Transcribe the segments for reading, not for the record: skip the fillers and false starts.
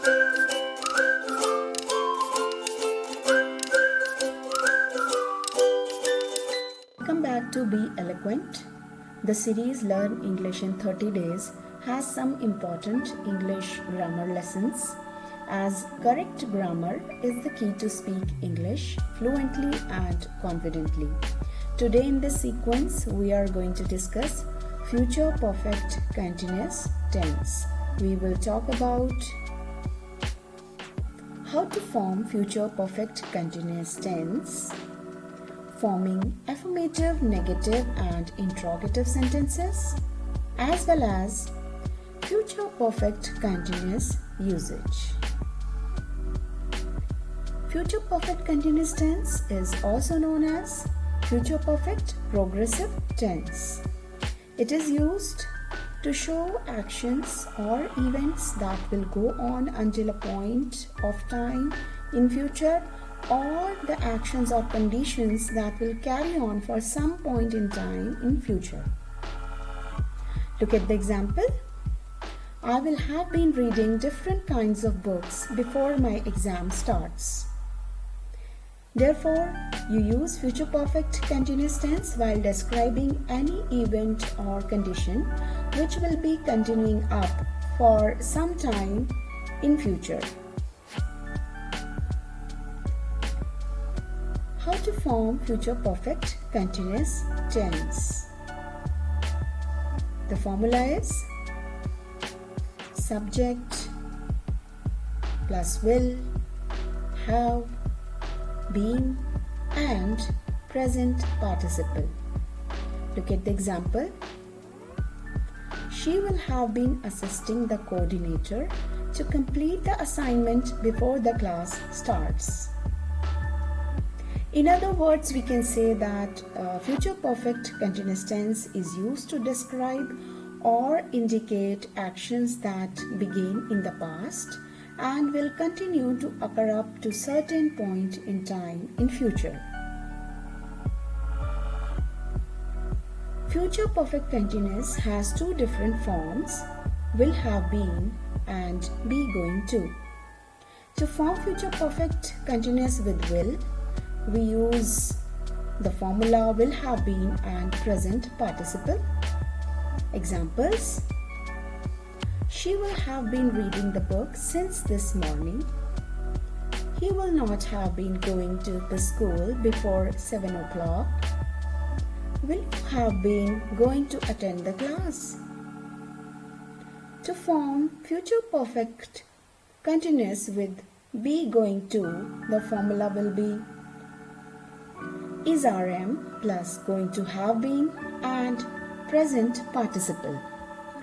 Welcome back to Be Eloquent. The series Learn English in 30 Days has some important English grammar lessons, as correct grammar is the key to speak English fluently and confidently. Today in this sequence, we are going to discuss future perfect continuous tense. We will talk about how to form future perfect continuous tense, forming affirmative, negative and interrogative sentences, as well as future perfect continuous usage. Future perfect continuous tense is also known as future perfect progressive tense. It is used to show actions or events that will go on until a point of time in future, or the actions or conditions that will carry on for some point in time in future. Look at the example. I will have been reading different kinds of books before my exam starts. Therefore, you use future perfect continuous tense while describing any event or condition which will be continuing up for some time in future. How to form future perfect continuous tense? The formula is subject plus will, have, been and present participle. Look at the example. She will have been assisting the coordinator to complete the assignment before the class starts. In other words, we can say that future perfect continuous tense is used to describe or indicate actions that began in the past and will continue to occur up to certain point in time in future. Future perfect continuous has two different forms, will have been and be going to. To form future perfect continuous with will, we use the formula will have been and present participle. Examples: she will have been reading the book since this morning. He will not have been going to the school before 7 o'clock. Will you have been going to attend the class? To form future perfect continuous with be going to, the formula will be is RM plus going to have been and present participle.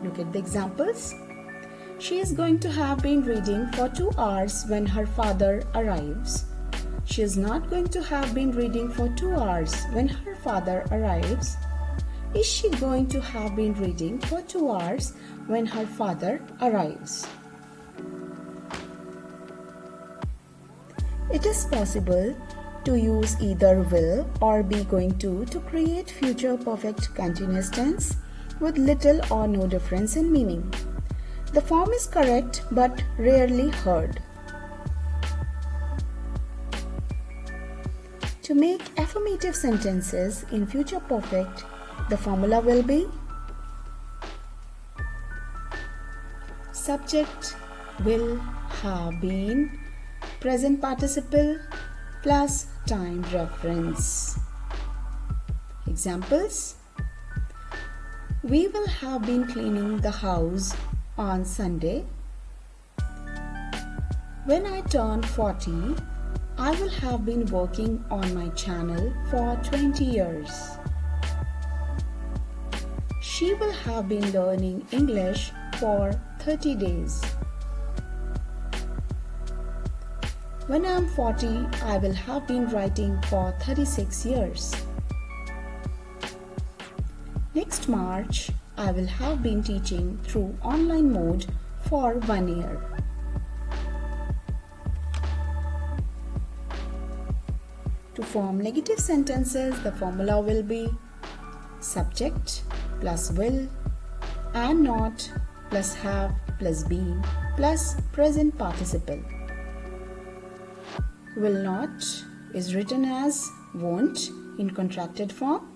Look at the examples. She is going to have been reading for 2 hours when her father arrives. She is not going to have been reading for 2 hours when her father arrives. Is she going to have been reading for 2 hours when her father arrives? It is possible to use either will or be going to create future perfect continuous tense with little or no difference in meaning. The form is correct but rarely heard. To make affirmative sentences in future perfect, the formula will be subject will have been, present participle plus time reference. Examples: we will have been cleaning the house on Sunday. When I turn 40, I will have been working on my channel for 20 years. She will have been learning English for 30 days. When I am 40, I will have been writing for 36 years. Next March, I will have been teaching through online mode for 1 year. To form negative sentences, the formula will be subject plus will and not plus have plus been plus present participle. Will not is written as won't in contracted form.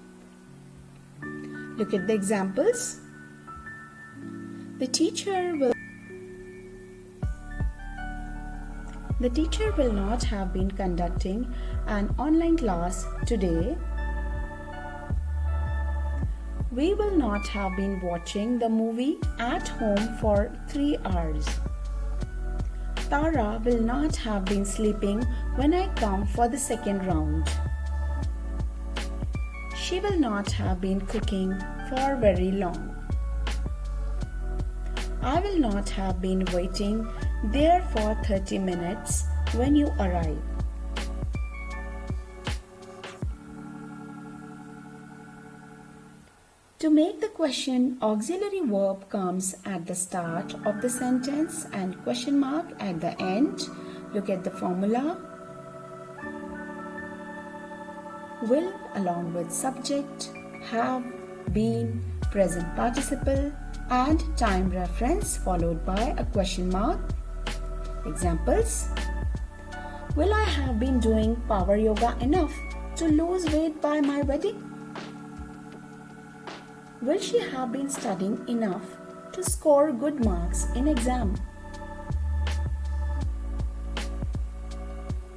Look at the examples. The teacher will not have been conducting an online class today. We will not have been watching the movie at home for 3 hours. Tara will not have been sleeping when I come for the second round. She will not have been cooking for very long. I will not have been waiting there for 30 minutes when you arrive. To make the question, auxiliary verb comes at the start of the sentence and question mark at the end. Look at the formula. Will along with subject, have, been, present participle and time reference followed by a question mark. Examples. Will I have been doing power yoga enough to lose weight by my wedding? Will she have been studying enough to score good marks in exam?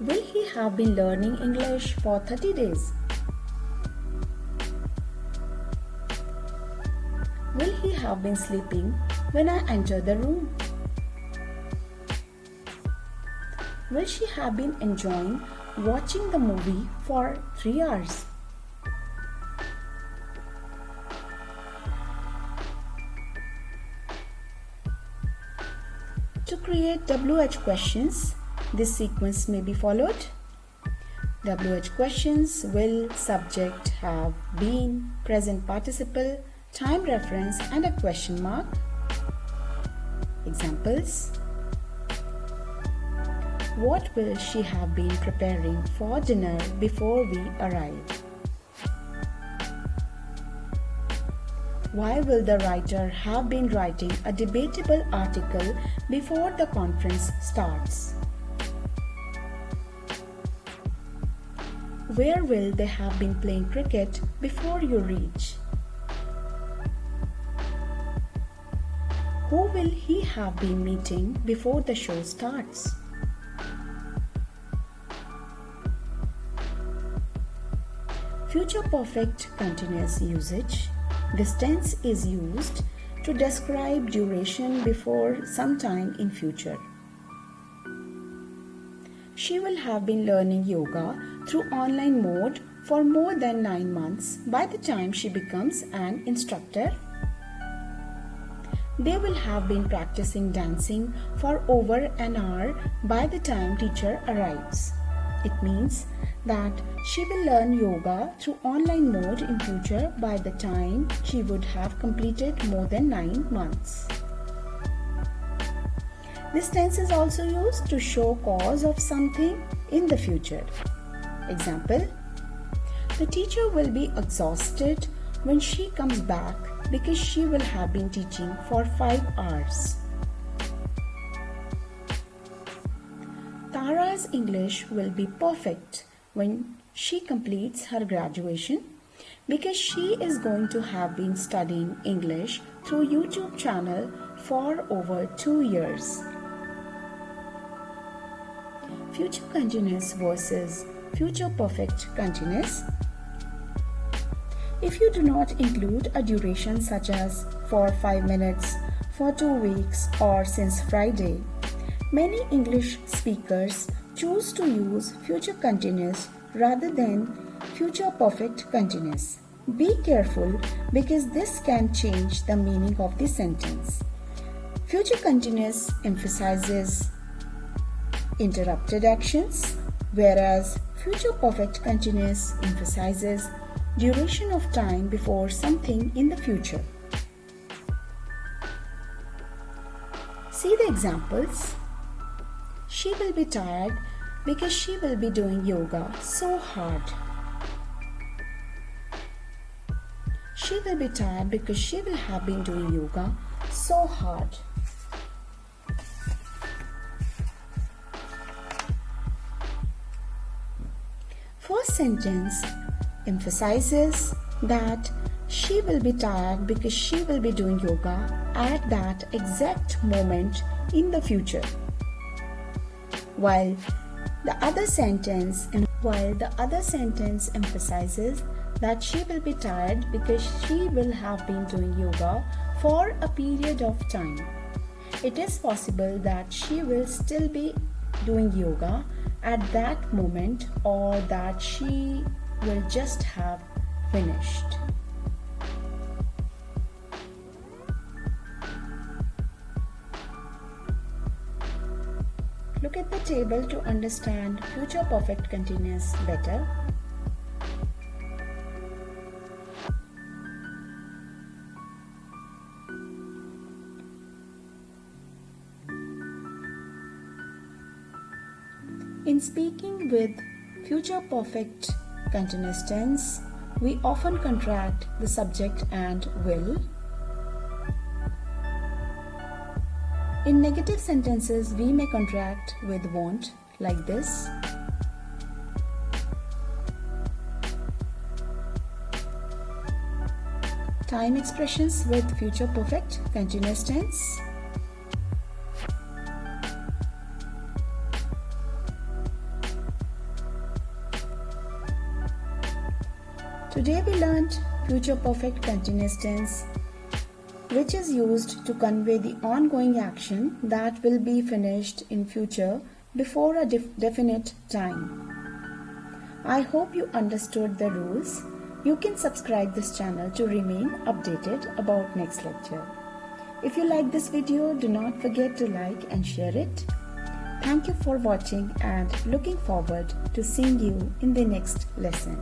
Will he have been learning English for 30 days? Will he have been sleeping when I enter the room? Will she have been enjoying watching the movie for 3 hours? To create WH questions, this sequence may be followed. WH questions: will, subject, have, been, present participle, time reference and a question mark. Examples. What will she have been preparing for dinner before we arrive? Why will the writer have been writing a debatable article before the conference starts? Where will they have been playing cricket before you reach? Who will he have been meeting before the show starts? Future perfect continuous usage. This tense is used to describe duration before sometime in future. She will have been learning yoga through online mode for more than 9 months by the time she becomes an instructor. They will have been practicing dancing for over an hour by the time teacher arrives. It means that she will learn yoga through online mode in future by the time she would have completed more than 9 months. This tense is also used to show cause of something in the future. Example. The teacher will be exhausted when she comes back because she will have been teaching for 5 hours. Tara's English will be perfect when she completes her graduation because she is going to have been studying English through YouTube channel for over 2 years. Future continuous versus future perfect continuous. If you do not include a duration such as for 5 minutes, for 2 weeks or since Friday, many English speakers choose to use future continuous rather than future perfect continuous. Be careful because this can change the meaning of the sentence. Future continuous emphasizes interrupted actions, whereas future perfect continuous emphasizes duration of time before something in the future. See the examples. She will be tired because she will be doing yoga so hard. She will be tired because she will have been doing yoga so hard. first sentence emphasizes that she will be tired because she will be doing yoga at that exact moment in the future. While the other sentence emphasizes that she will be tired because she will have been doing yoga for a period of time. It is possible that she will still be doing yoga at that moment, or that she will just have finished. Look at the table to understand future perfect continuous better. In speaking with future perfect continuous tense, we often contract the subject and will. In negative sentences, we may contract with won't, like this. Time expressions with future perfect continuous tense. Today we learned future perfect continuous tense, which is used to convey the ongoing action that will be finished in future before a definite time. I hope you understood the rules. You can subscribe this channel to remain updated about next lecture. If you like this video, do not forget to like and share it. Thank you for watching and looking forward to seeing you in the next lesson.